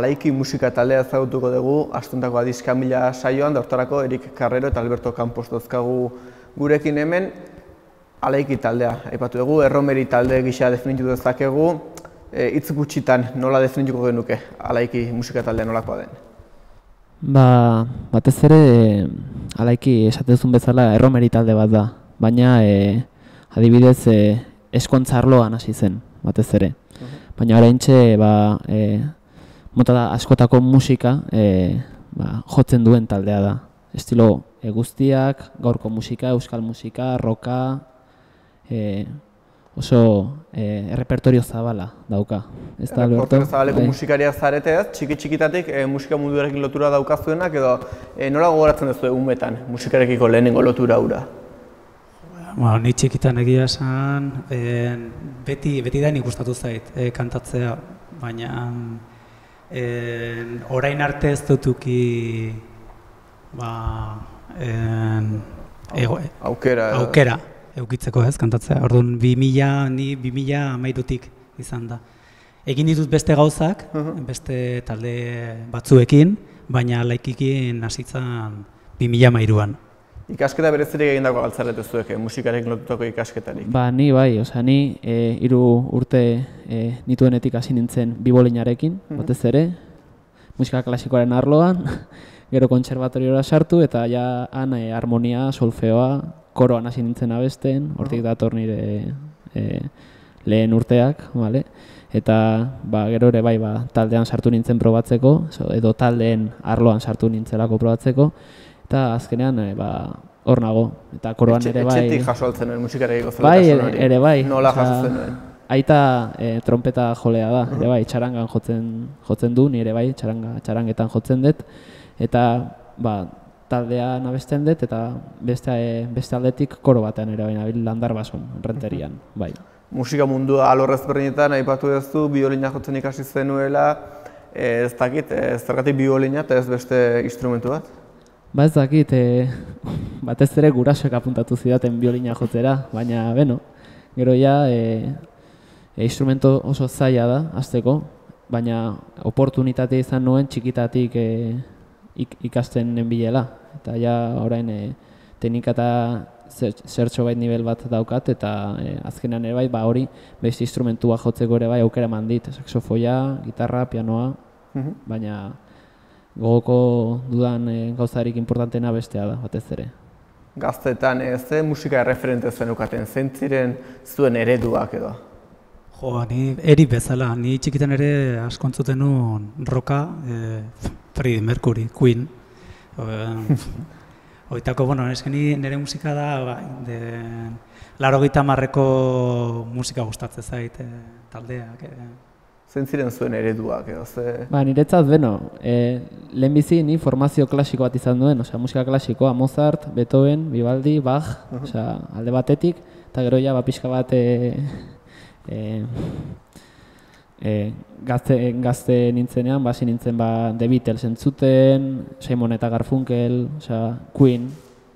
Alaiki musika taldea ezagutuko dugu, astuntako Adiska Mila saioan, da hortarako Erik Carrero eta Alberto Campos dauzkagu gurekin hemen. Alaiki taldea, aipatu dugu, erromeri talde gisa definitu dezakegu, hitz gutxitan nola definituko genuke Alaiki musika taldea nolakoa den? Batez ere, Alaiki esatezun bezala erromeri talde bat da, baina adibidez eskontza arloan hasi zen, batez ere. Baina oraintxe mota askotako musika jotzen duen taldea da. Estilo guztiak, gaurko musika, euskal musika, rocka, oso errepertorio zabala dauka. Errepertorio zabaleko musikariak zarete ez, txiki-txikitatik musika munduarekin lotura daukazuenak edo nola gogoratzen duzu umetan musikarekiko lehenengo lotura hura? Ni txikitan egia esan, beti da nik gustatu zait kantatzea, baina orain arte ez dutuki aukera eukitzeko ez kantatzea. Orduan 2013tik izan da. Egin ditut beste gauzak, beste talde batzuekin, baina Alaikikin hasitzen 2013an. Ikasketa berezirik egindako galtzarete zuek, musikarekin lotutako ikasketarik? Ni bai, ni 3 urte nituenetik hasi nintzen bibolinarekin, batez ere, musika klasikoaren arloan, gero kontserbatoriora sartu eta ja han harmonia, solfeoa, koroan hasi nintzen abesten, hortik dator nire lehen urteak, eta gero ere bai taldean sartu nintzen probatzeko, edo taldeen arloan sartu nintzelako probatzeko, eta azkenean hor nago, eta koroan ere bai... Etxetik jaso altzen nuen musikarekiko zelatasun hori? Bai, ere bai. Nola jaso zen nuen? Aita trompeta jolea da, ere bai, txarangan jotzen du, nire bai, txarangetan jotzen dut, eta taldean abesten dut, eta beste aldetik koro batean ere bai, nabil Landarbason, Renterian, bai. Musika mundua alorrez berdinetan, aipatu duzu, biolina jotzen ikasi zenuela, ez dakit, zergatik biolina eta ez beste instrumentu bat? Ez dakit, batez ere gurasoek apuntatu zidaten biolina jotzera, baina, gero ja, instrumento oso zaila da, hasteko, baina oportunitatea izan nuen txikitatik ikasten nenbilela. Eta ja, orain, teknika eta zertxo bait nivel bat daukat, eta azkenean ere bai, hori, beste instrumentua jotzeko ere bai aukera eman dit, saxofoia, gitarra, pianoa, baina gogoko dudan gauzarik importantena bestea da, batez ere. Gaztetan ze musika erreferente zenukaten, zein ziren zuen ereduak edo? Ni eri bezala, ni txikitan ere asko entzuten nuen rocka, Freddie Mercury, Queen. Oitako, nire musika da, 80ko musika gustatzen zait taldeak. Zein ziren zuen ereduak edo? Niretzat, lehenbizi ni formazio klasiko bat izan duen, musika klasikoa, Mozart, Beethoven, Vivaldi, Bach, alde batetik, eta gero ja pixka bat gazte nintzenean, hasi nintzen The Beatles entzuten, Simon eta Garfunkel, Queen,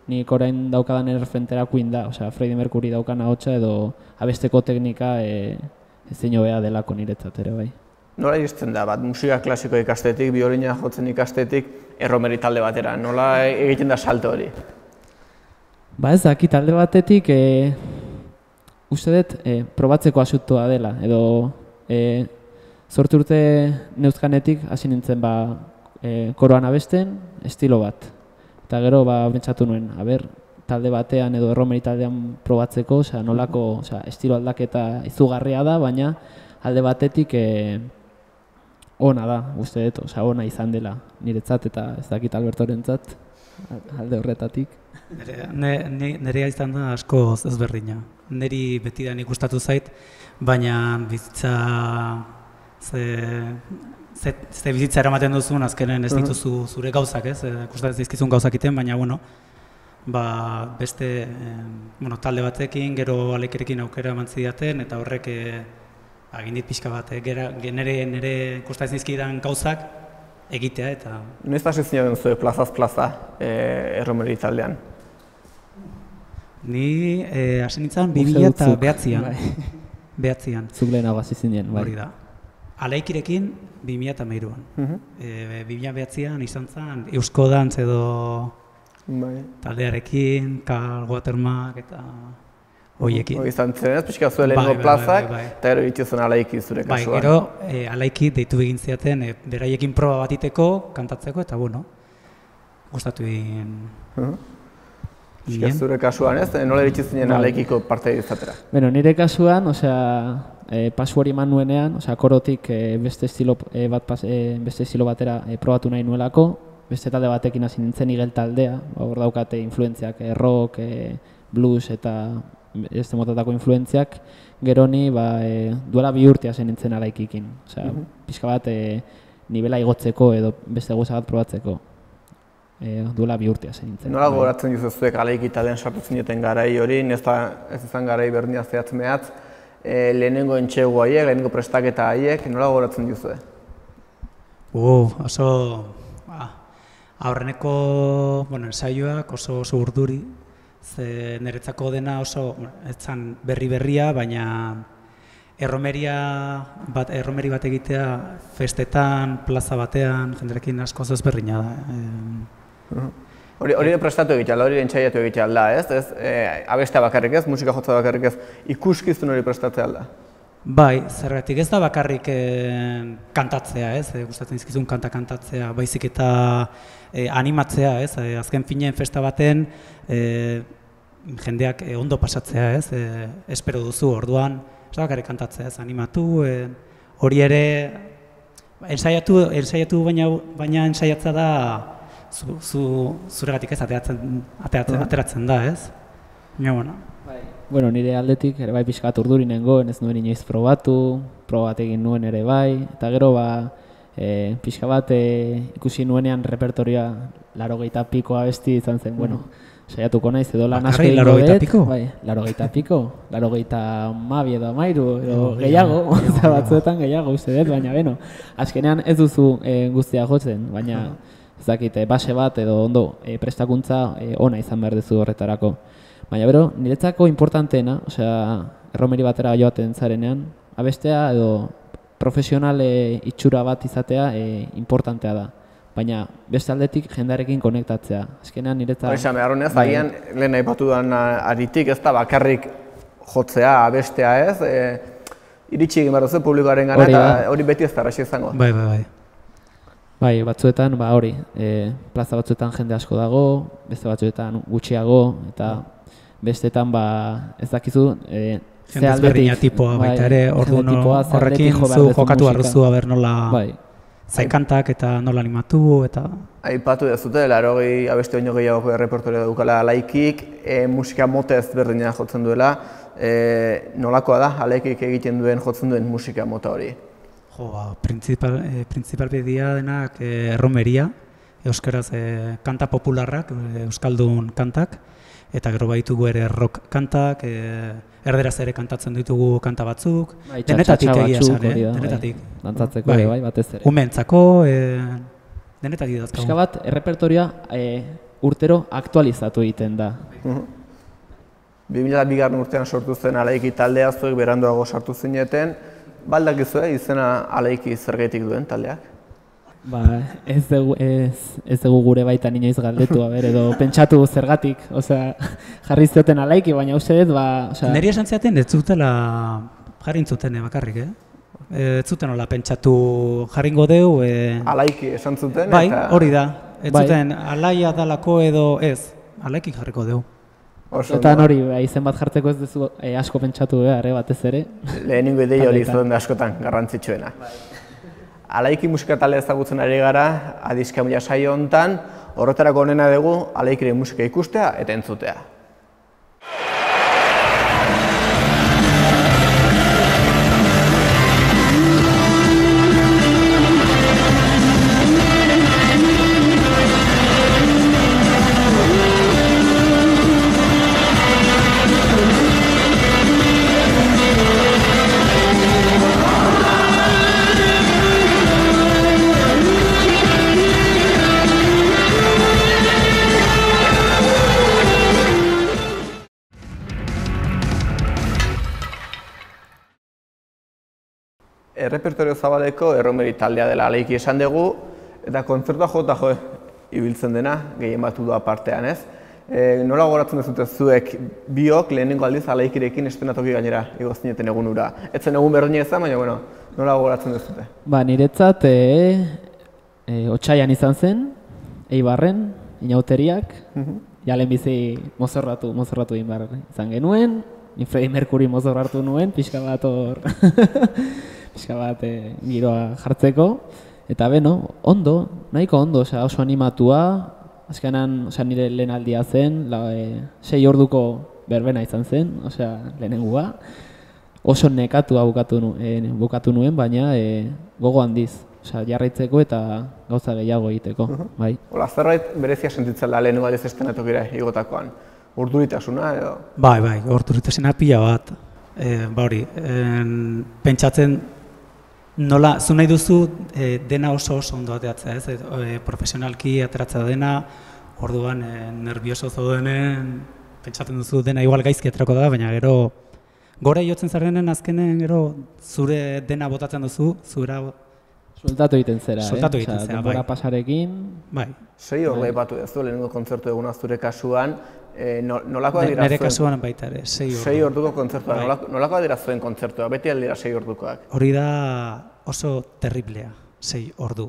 nik orain daukadan erreferentera Queen da, Freddie Mercury daukan ahotsa edo abesteko teknika ezin hobea delako niretzat ere bai. Nola iristen da, musika klasiko ikastetik, biolina jotzen ikastetik, erromeri talde batera, nola egiten da salto hori? Ez daki talde batetik, uste dut probatzeko asuntoa dela, edo 8 urte neuzkanetik hasi nintzen koroan abesten, estilo bat. Eta gero pentsatu nuen, talde batean edo erromeri taldean probatzeko, nolako estilo aldaketa izugarria da, baina alde batetik ona da, uste dut, ona izan dela niretzat eta ez dakit Albertorentzat alde horretatik. Nerea izan da asko ezberdina. Neri beti da nik gustatu zait, baina bizitza ze bizitza eramaten duzun, azkenen ez dituzu zure gauzak, gustatzen zaizkizun gauzak iten, baina beste talde batekin, gero Alaikerekin aukera eman zidaten, eta horrek agindit pixka bat, nire gustatzen zaizkidan gauzak egitea eta... Noiz hasi zinen zuen plazaz plaza erromeri taldean? Ni hasi nintzen 2009an. Zuk lehenago hasi zinen, bai. Hori da. Alaikirekin 2013an. 2009an izan zen Eusko Dantz edo taldearekin, Karl Watermark eta hoiekin. Izan zen ez, pixka zuen lehenengo plazak, eta gero iritu zen Alaiki zure kasuan. Bai, gero Alaiki deitu egin ziaten beraiekin proba bat iteko, kantatzeko, eta bueno, gustatu egin. Pixka zure kasuan ez, nola iritsi zinen Alaikiko parte izatera? Bueno, nire kasuan, pasu hori eman nuenean, korotik beste estilo batera probatu nahi nuelako, beste talde batekin hasi nintzen igel taldea, hor daukate influentziak, rock, blues eta beste motatako influentziak, gero ni duela 2 urte hasi nintzen Alaikikin. Pixka bat nivela igotzeko edo beste gauza bat probatzeko. Duela 2 urte hasi nintzen. Nola gogoratzen duzu zuek Alaiki taldean sartu zineten garai hori, ez izan garai berdina zehatz mehatz, lehenengo entxegu haiek, lehenengo prestaketa haiek, nola gogoratzen duzu? Oso aurreneko ensaioak oso urduri, ze niretzako dena oso etzan berria, baina erromeri bat egitea festetan, plaza batean, jenderekin asko ezberdina da. Hori prestatu egitea, hori entsaiatu egitea alda, ez? Abestea bakarrik ez, musika jotza bakarrik ez, ikuskizun hori prestatzea alda? Bai, zergatik ez da bakarrik kantatzea, ez? Gustatzen dizkizun kantatzea, baizik eta animatzea, ez? Azken finean festa baten jendeak ondo pasatzea, ez? Espero duzu orduan, ez da bakarrik kantatzea, ez? Animatu, hori ere ensaiatu baina ensaiatza da zuregatik ez ateratzen da, ez? Bueno, nire aldetik ere bai pixka bat urduri nengoen, ez nuen inoiz probatu, proba bat egin nuen ere bai, eta gero pixka bat ikusi nuenean repertorioa 80 piko abesti izan zen, bueno, saiatuko naiz edo lan asko egingo dut, bai, 80 piko, 82 edo 13 edo gehiago, batzuetan gehiago uste dut, baina beno, azkenean ez duzu guztia jotzen, baina ez dakit, base bat edo ondo prestakuntza ona izan behar duzu horretarako. Baina bero, niretzako importanteena, erromeri batera joaten zarenean, abestea edo profesional itxura bat izatea importantea da. Baina beste aldetik jendearekin konektatzea. Azkenean niretzako... Hori xame, arronez, agian lehen aipatu duan aritik ez da bakarrik jotzea, abestea ez, iritsi egin behar duzu publikoaren gana eta hori beti ez da erraxi izango. Bai, batzuetan, hori, plaza batzuetan jende asko dago, beste batzuetan gutxiago, eta bestetan, ez dakizu, jende ezberdina tipoa baita ere, horrekin zu jokatu arruzu haber nola zaikantak eta nola animatu, eta... Aipatu dezute, 80 abeste baino gehiagoko errepertorio dukala Alaikik, musika mote ezberdina jotzen duela, nolakoa da Alaikik egiten duen jotzen duen musika mota hori? Principal bedia denak erromeria, euskaraz kanta popularrak, euskaldun kantak, eta gero baitugu ere rock kantak, erderaz ere kantatzen ditugu kanta batzuk, denetatik egia esan, denetatik. Dantzatzeko ere bai, batez ere. Umentzako, denetatik dazkagu. Pixka bat, errepertorioa urtero aktualizatu egiten da. 2002 urtean sortu zen Alaiki taldea, zuek beranduago sartu zineten, baldakizu izena Alaiki zergatik duen taldeak? Ez dugu gure baitan inoiz galdetu, edo pentsatu zergatik, jarri zioten Alaiki, baina uste dut, niri esan ziaten ez zutela jarri intzuten bakarrik, ez zuten hola pentsatu jarringo deu... Alaiki esan zuten? Bai, hori da, ez zuten Alaia dalako edo ez, Alaiki jarriko deu. Eta hori, izen bat jartzeko ez duzu asko pentsatu batez ere. Lehenengo idei hori izan askotan garrantzitsuena. Alaiki musika talde ezagutzen ari gara, Adizka Mila saio honetan, horretarako onena dugu Alaikiren musika ikustea eta entzutea. errepertorio zabaleko erromeri taldea dela aleiki esan dugu, eta kontzertua jota ibiltzen dena, gehien batu du apartean, ez? Nola gogoratzen duzute zuek biok lehenengo aldiz alaikirekin estenatoki gainera igoztineten egun ura? Etzen egun berdina ezan, baina bueno, nola gogoratzen duzute? Ba, niretzat otsaian izan zen, Eibarren, inauteriak, jalen bizi mozorratu egin behar izan genuen, ni Freddie Mercury mozorratu nuen, pixka bat hor, pixka bat giroa jartzeko, eta beno, ondo, nahiko ondo, oso animatua, azkenan nire lehen aldia zen, 6 orduko berbena izan zen, lehenengua, oso nekatua bukatu nuen, baina gogo handiz. Jarraitzeko eta gauza gehiago egiteko, bai. Hola, zerbait berezia sentitzen da lehenengo aldiz estenatokira igotakoan? Urduritasuna edo? Bai, urduritasuna pila bat. Hori, pentsatzen nola, zu nahi duzu dena oso ondo ateatzea, ez? Profesionalki ateratzea dena, orduan nervioso zaudenen, pentsatzen duzu dena igual gaizki aterako da, baina gero gora jotzen zarenen azkenen gero zure dena botatzen duzu, Sueltatu egiten zera, Sueltatu egiten zera, bai. Denbora pasarekin... Bai. 6 ordu aipatu duzu, lehenengo kontzertu eguna zure kasuan, nolakoa dira zuen... Nire kasuan baita ere, 6 ordu. 6 orduko kontzertua, nolakoa dira zuen kontzertua, beti aldira 6 ordukoak? Hori da oso terriblea, 6 ordu.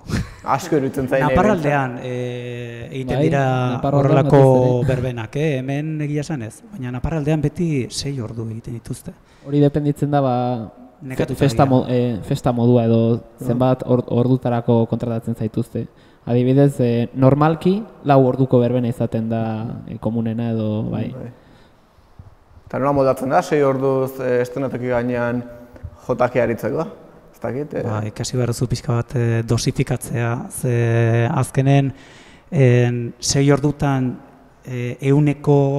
Asko iruditzen zain Naparraldean egiten dira horrelako berbenak, hemen egia esan ez, baina naparraldean beti 6 ordu egiten dituzte. Hori dependitzen da, festa modua edo zenbat ordutarako kontratatzen zaituzte. Adibidez, normalki 4 orduko berbena izaten da komunena edo bai. Eta nola moldatzen da, 6 orduz estenatoki gainean jotake aritzeko? Ez dakit? Ikasi behar duzu pixka bat dosifikatzea, ze azkenen 6 ordutan euneko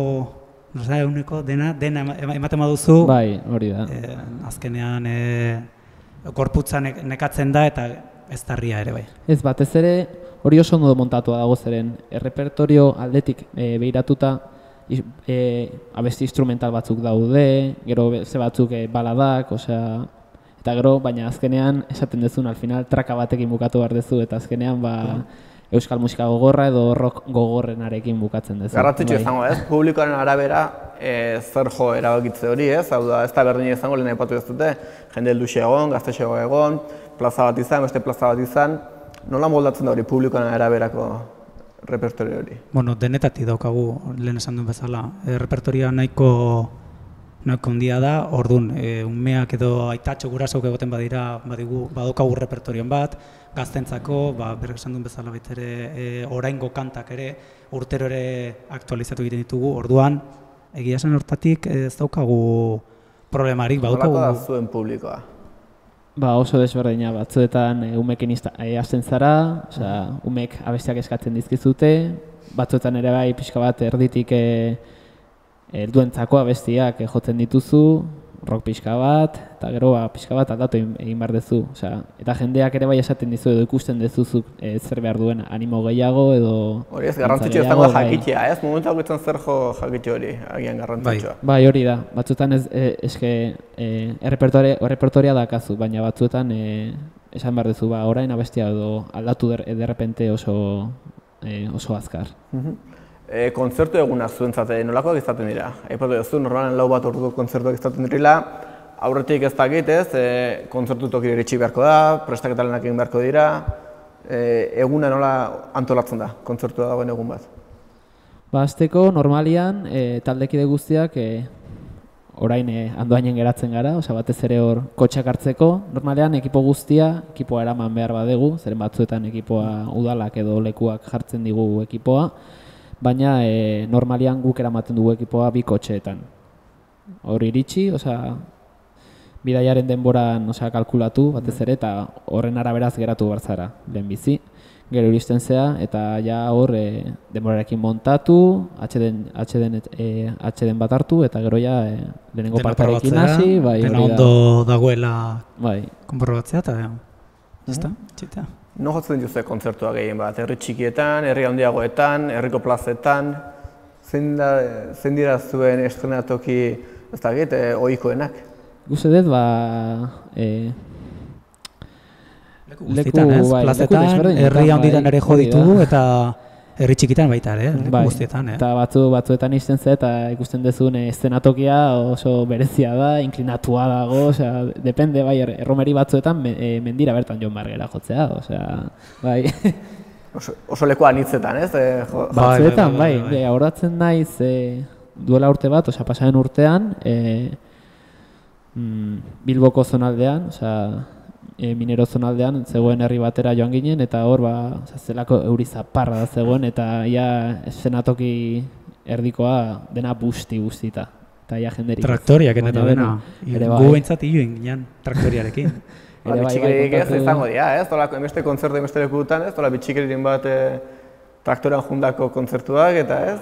dena ematen baduzu, bai, hori da. Azkenean gorputza nekatzen da eta ez darria ere bai. Ez batez ere hori oso ondo montatua dago zeren errepertorio aldetik behiratuta abesti instrumental batzuk daude, gero beste batzuk baladak, eta gero baina azkenean esaten dezun al final traka batekin bukatu behar dezu eta azkenean euskal musika gogorra edo rock gogorrenarekin bukatzen dezu. Garrantzitsu izango ez, publikoaren arabera zer jo erabakitze hori ez, hau da ez da berdina izango lehen aipatu ez dute, jende helduxe egon, gaztexego egon, plaza bat izan, beste plaza bat izan, nola moldatzen da hori publikoaren araberako repertorio hori? Bueno, denetatik daukagu lehen esan duen bezala, repertorioa nahiko handia da, orduan, umeak edo aitatxo gurasok egoten badira, badaukagu repertorioan bat, gaztentzako, berrek esan duen bezala baita ere, oraingo kantak ere, urtero ere aktualizatu egiten ditugu, orduan, egia esan hortatik ez daukagu problemarik, badaukagu... Nolako da zuen publikoa? Oso desberdina batzuetan umekin hasten zara, umek abestiak eskatzen dizkizute, batzuetan ere bai pixka bat erditik helduentzako abestiak jotzen dituzu, rock pixka bat, eta gero pixka bat aldatu egin behar dezu. Eta jendeak ere bai esaten dizu edo ikusten dezuzuk zer behar duen animo gehiago edo... Hori ez, garrantzitsua izango da jakitea, ez? Momentu hauetan zer jo jakitxe hori, agian garrantzitsua. Bai, hori da. Batzuetan eske errepertoria dakazu, baina batzuetan esan behar dezu, orain abestia edo aldatu derrepente oso azkar. Kontzertu egunak zuentzat nolakoak izaten dira? Aipatu duzu, normalen 4 bat orduko kontzertuak izaten direla, aurretik ez dakit ez, kontzertu tokira iritsi beharko da, prestaketalenak egin beharko dira, eguna nola antolatzen da, kontzertua dagoen egun bat? Azteko, normalian, taldekide guztiak orain andoainen geratzen gara, batez ere hor kotxak hartzeko, normalean ekipo guztia, ekipoa eraman behar badegu, zeren batzuetan ekipoa udalak edo lekuak jartzen digu ekipoa, baina normalian guk eramaten dugu ekipoa 2 kotxeetan. Hor iritsi, bidaiaren denboran kalkulatu batez ere, eta horren araberaz geratu behar zara, lehenbizi. Gero iristen zea, eta ja hor denborarekin montatu, atxeden bat hartu, eta gero ja lehenengo partarekin hasi. Dena ondo dagoela konprobatzea, eta ez da, txitea. No jotzen dituzte kontzertua gehien bat, herri txikietan, herri handiagoetan, herriko plazetan, zein dira zuen estrenatoki, ez dakit, ohikoenak? Guze dut, guztietan, ez? bai, Plazetan, desberdinetan, herri handitan bai, ere jo hori da. ditugu, eta herri txikitan baita ere, leku Bai, guztietan, eta batzuetan izten ze, eta ikusten dezun eszenatokia oso berezia da, inklinatua dago, osea, depende, bai, erromeri batzuetan mendira bertan joan bargera jotzea, osea, bai. Oso leku anitzetan, ez? Batzuetan, bai, aurratzen naiz duela urte bat, osea, pasaren urtean, Bilboko zonaldean, osea, minero zonaldean, zegoen herri batera joan ginen, eta hor, zelako euri zaparra da zegoen, eta ia eszenatoki erdikoa dena busti-bustita. Eta ia jenderik. Traktoriak eta dena. Gu behintzat hiloen ginen traktoriarekin. Bitxikerik ez izango dira, ez? Tolako emeste kontzertu emeste lekutan, ez? Tola bitxikeriren bat traktorean jundako kontzertuak, eta ez?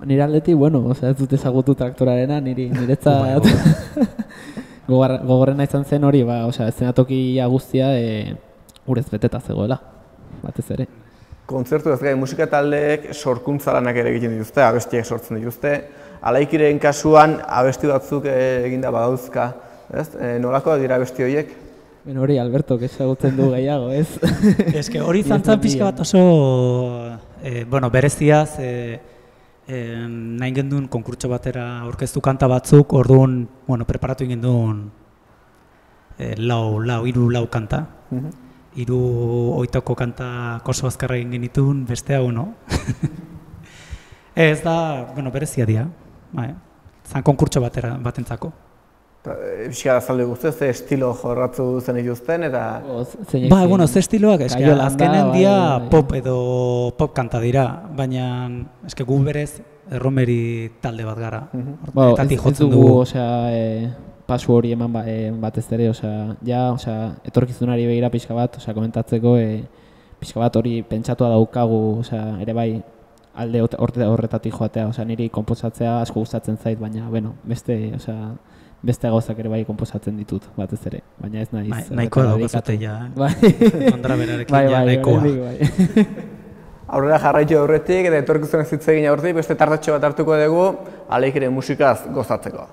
Nire aldetik, bueno, ez dut ezagutu traktorarena, niretzat gogorrena izan zen hori, eszenatokia guztia urez beteta zegoela, batez ere. Kontzertu ez gai, musika taldeek sorkuntza lanak ere egiten dituzte, abestiak sortzen dituzte. Alaikiren kasuan abesti batzuk eginda badauzka, ez? Nolakoak dira abesti horiek? Ben hori, Alberto, ezagutzen du gehiago, ez? Ez que hori zantzan pixka bat oso, bereziaz, nahi gendun konkurtso batera aurkeztu kanta batzuk, orduan, preparatu gendun hiru lau kanta. Hiru oitoko kanta koso azkarra egin genitun, beste hau, no? Ez da, berezia dira, zan konkurtso batentzako. Bizka azalde guzti, ze estilo jorratzu zen dituzten, eta... Ze estiloak, azkenen dia pop edo pop kanta dira, baina gu berez erromeri talde bat gara. Ez dugu, pasu hori eman batez ere, etorkizunari begira pixka bat, komentatzeko, pixka bat hori pentsatua daukagu, ere bai, alde horretatik joatea, niri konposatzea asko gustatzen zait, baina, beste gauzak ere bai konposatzen ditut, batez ere, baina ez naiz. Nahikoa daukazate ja, Ondra berarekin ja, nahikoa. Aurrera jarraitu aurretik eta etorkizunak zitzegin aurretik, beste tartatxo bat hartuko dugu, Alaikiren musikaz gozatzeko.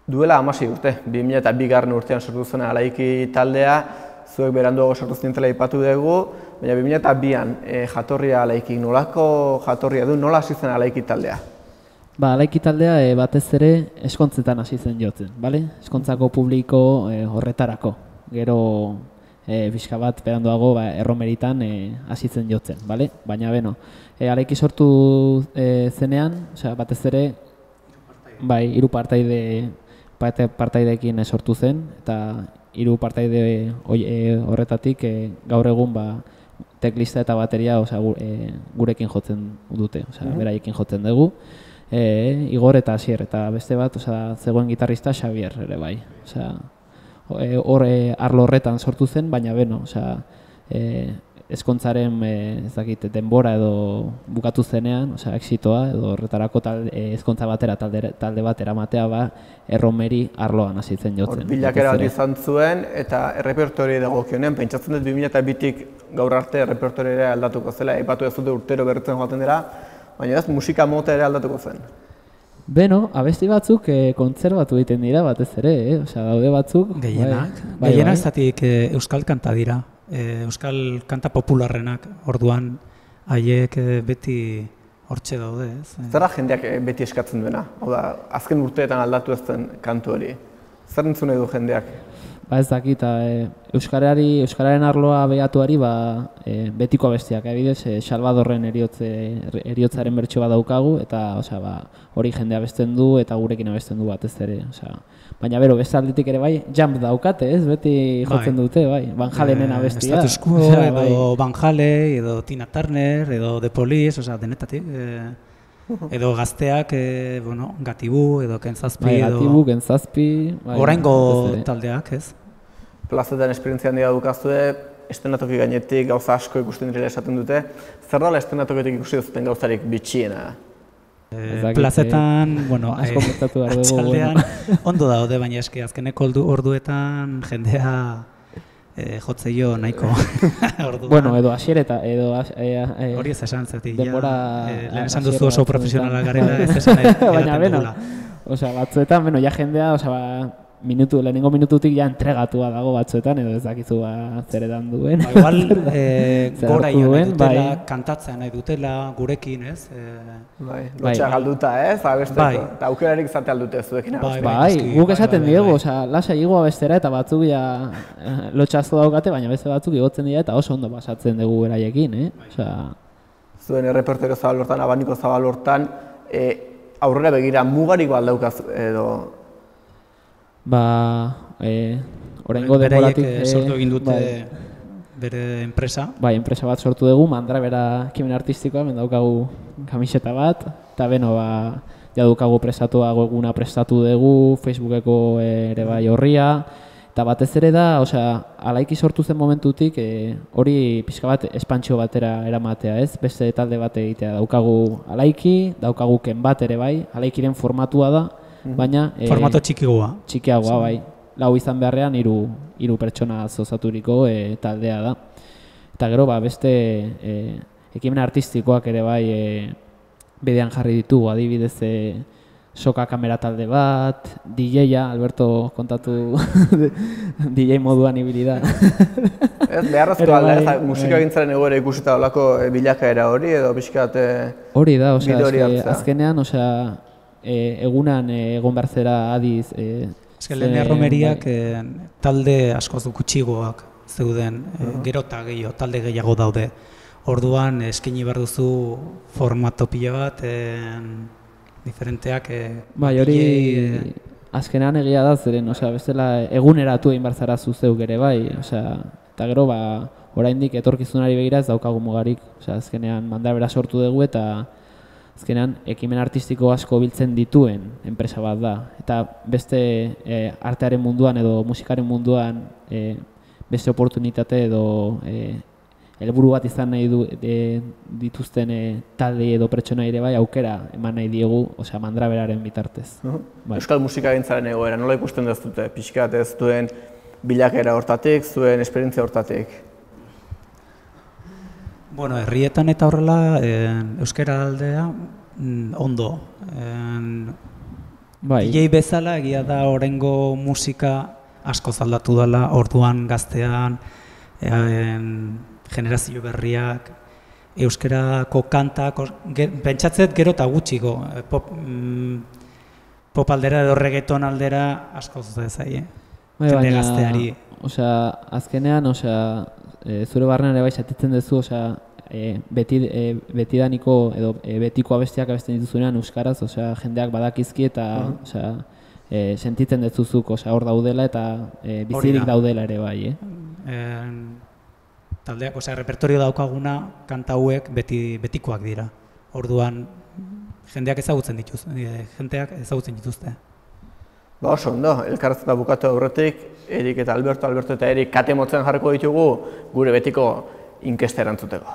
Duela 16 urte, 2002 urtean sortu zen Alaiki taldea, zuek beranduago sortu zintzela aipatu dugu, baina 2002an jatorria Alaiki, nolako jatorria du, nola hasi zen Alaiki taldea? Alaiki taldea batez ere eskontzetan hasi zen jotzen, eskontzako publiko horretarako. Gero pixka bat beranduago erromeritan hasi zen jotzen, baina Alaiki sortu zenean, batez ere, hiru partaideekin sortu zen, eta hiru partaide horretatik gaur egun teklista eta bateria gurekin jotzen dute, beraiekin jotzen dugu. Igor eta Asier, eta beste bat zegoen gitarrista Xavier ere bai. Hor arlo horretan sortu zen, baina eskontzaren denbora edo bukatu zenean, exitoa, edo horretarako eskontza batera talde bat eramatea erromeri arloan hasi zen jotzen. Bilakera bat izan zuen, eta errepertori dagokionean, pentsatzen dut 2002tik gaur arte errepertori ere aldatuko zela, aipatu ez dute urtero berritzen joaten dira, baina ez musika mota ere aldatuko zen. Abesti batzuk kontserbatu egiten dira batez ere, daude batzuk. Gehienak zatik euskal kanta dira. Euskal kanta popularrenak, orduan haiek beti hortxe daude, ez? Zerra jendeak beti eskatzen duena? Hau da, azken urteetan aldatu ez zen kantu hori. Zer entzune du jendeak? Ba ez dakit, euskararen arloa behatuari betiko abestiak, adibidez, Salvadorren eriotzaren bertso bat daukagu, eta hori jendea abesten du eta gurekin abesten du batez ere. Baina bero, beste aldetik ere bai, Jump daukate, ez? Beti jotzen dute, bai, Van Halenen abestia. Status Quo, edo Van Hale, edo Tina Turner, edo The Police, denetatik. Edo gazteak, Gatibu, edo Kentzazpi, Gatibu, Kentzazpi... Oraingo taldeak, ez? Plazetan esperientzia handia dukazue, estenatoki gainetik gauza asko ikusten direla esaten dute. Zer dala estenatoketik ikusi duzuten gauzarik bitxiena? Plazetan, asko portatu behar dugu. Txaldean, ondo daude, baina eski azkeneko orduetan jendea jotzeio nahiko. Edo hasiereta, edo... Hori ez esan zetik, lehen esan duzu oso profesionalak garela, ez esan baina, batzuetan, jendea, lehenengo minututik ja entregatua dago batzuetan, edo ez dakizu zeredan duen. Igual, gora ian dutela, kantatzen nahi dutela, gurekin, ez? Lotxa galduta, ez? Abesteko, eta aukerarik zate aldute zuekin abesteko. Bai, guk esaten diegu, lasa igo abestera eta batzuk lotxazo daukate, baina beste batzuk igotzen dira eta oso ondo pasatzen dugu beraiekin, Zuen errepertorio zabal hortan, abaniko zabal hortan, aurrera begira mugarik baldaukaz edo... Oraingo denboratik... sortu egin dute bere enpresa. Bai, enpresa bat sortu dugu, Mandrabera ekimen artistikoa, daukagu kamiseta bat, eta ja dukagu prestatuago eguna prestatu dugu, Facebookeko ere bai horria, eta batez ere da, alaiki sortu zen momentutik, hori pixka bat espantxio batera eramatea, ez? Beste talde bat egitea, daukagu alaiki, daukagu ken bat ere bai, alaikiren formatua da, baina... Formato txikiagoa. Txikiagoa, bai. Lau izan beharrean, hiru pertsona zozaturiko taldea da. Eta gero, beste ekimen artistikoak ere bai bidean jarri ditugu, adibidez soka kamera talde bat, DJ-a, Alberto kontatu DJ moduan ibili da. Beharrezko alda, musika gintzaren egoera ikusita olako bilakaera hori edo pixkat hori da, azkenean, egunan egon behar zera adiz... Lehen Romeriak talde askoz gutxigoak zeuden, gero eta gehiago, talde gehiago daude. Orduan eskaini behar duzu formato pila bat, diferenteak... Bai, hori azkenean egia da zeren, bestela eguneratu egin behar zara zuzeuk ere bai, eta gero oraindik etorkizunari begira ez daukagu mugarik, azkenean Mandrabera sortu dugu eta azkenean ekimen artistiko asko biltzen dituen enpresa bat da. Eta beste artearen munduan edo musikaren munduan beste oportunitate edo helburu bat izan nahi dituzten talde edo pertsona ere bai aukera eman nahi diegu, Mandraberaren bitartez. Euskal musikagintzaren egoera, nola ikusten duzute? Pixkat ez duen bilakera hortatik, zuen esperientzia hortatik? Herrietan eta horrela, euskara aldea ondo. DJ bezala egia da oraingo musika asko aldatu dela, orduan gaztean, generazio berriak, euskarako kantak, pentsatzet gero eta gutxiko, pop aldera edo reggaeton aldera asko zuzai, jende gazteari. Azkenean, zure barrean ere bai satitzen duzu, betidaniko edo betiko abestiak abesten dituzunean euskaraz, jendeak badakizki eta sentitzen duzuzuk hor daudela eta bizirik daudela ere bai. Taldeak, repertorio daukaguna kanta hauek betikoak dira. Orduan jendeak ezagutzen dituzte. Oso ondo, elkarrezketa bukatu aurretik, Erik eta Alberto eta Erik kate motzen jarriko ditugu gure betiko inkesta erantzuteko.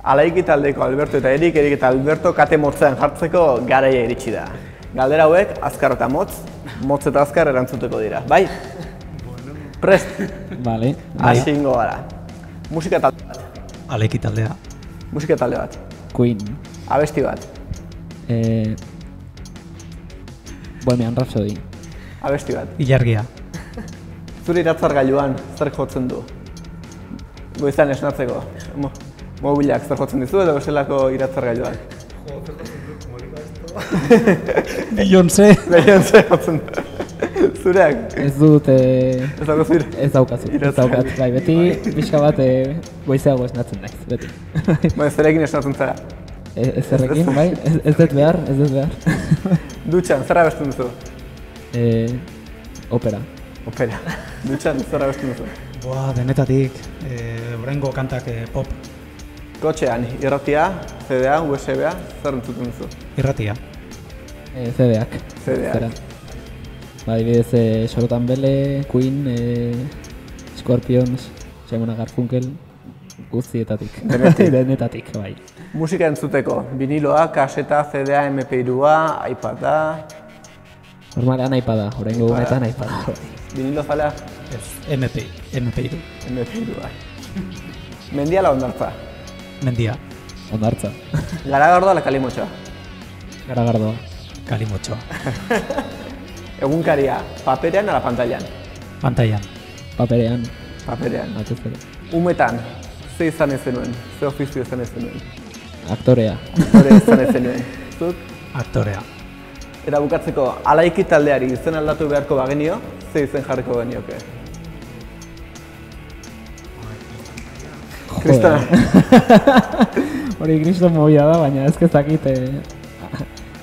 Alaiki taldeko Alberto eta Erik eta Alberto kate motzean jartzeko garaia iritsi da. Galdera hauek, azkar eta motz eta azkar erantzuteko dira, bai? Prest? Bale. Hasi ingo gara. Musika talde bat. Alaiki taldea. Musika talde bat. Queen. Abesti bat. Bohemian Rhapsody. Abesti bat. Ilargia. Zure iratzargailuan zer jotzen du? Goizan esnatzeko. Mobilak zer jotzen dizu edo bezalako iratzargailuan? Beyoncé. Beyoncé jotzen du. Zureak? Ez dut, Ez dago zure? ez daukazu, ez daukat, bai, beti pixka bat goizeago esnatzen naiz, beti. Baina zerekin esnatzen zara? Ez errekin, bai, ez dut behar, ez dut behar. Dutxan, zer abesten duzu? Opera. Opera. Dutxan, zer abesten duzu? Boa, denetatik, oraingo kantak pop. Kotxean, irratia, CD-a, USB-a, zer entzuten duzu? Irratia. CD-ak. CD-ak. Ba, adibidez, Sorotan Bele, Queen, Scorpions, Simon & Garfunkel, guztietatik. Denetatik, bai. Musika entzuteko, viniloa, kaseta, CD-a, MP3-a, iPad-a... Normalean iPad-a, oraingo gunetan iPad-a. Vinilo zalea? Ez, MP3. MP3-a. Mendia ala Hondartza? Mendia. Hondartza. Garagardoa ala Kalimotxoa? Garagardoa. Kalimotxoa. Egunkaria, paperean ala pantailan? Pantailan. Paperean. Paperean. Batez ere. Umetan, ze izan ez zenuen? Ze ofizio izan ez zenuen? Aktorea. Aktore izan ez zenuen. Zuk? Aktorea. Eta bukatzeko, Alaiki taldeari izen aldatu beharko bagenio, ze izen jarriko genioke? Kristona. Hori kriston mobila da, baina ez kezakit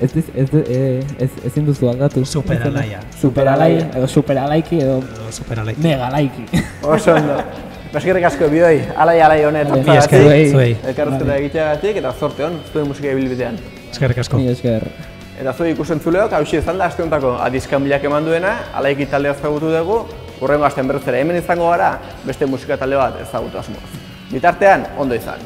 ezin duzu aldatu. Superalaia. Superalai, edo superalaiki, edo Superalaiki. megalaiki. Oso ondo. Eskerrik asko bioi, alai honet Mi esker, zuei. elkarrezketa egiteagatik eta zorte hon, zuen musika ibilbidean. Eskerrik asko. Mi esker. Eta zuei ikusentzuleok, hauxe izan da aste hontako adiskan bilak eman duena, Alaiki taldea ezagutu dugu, hurrengo astean berriz ere hemen izango gara, beste musika talde bat ezagutu asmoz. Bitartean, ondo izan.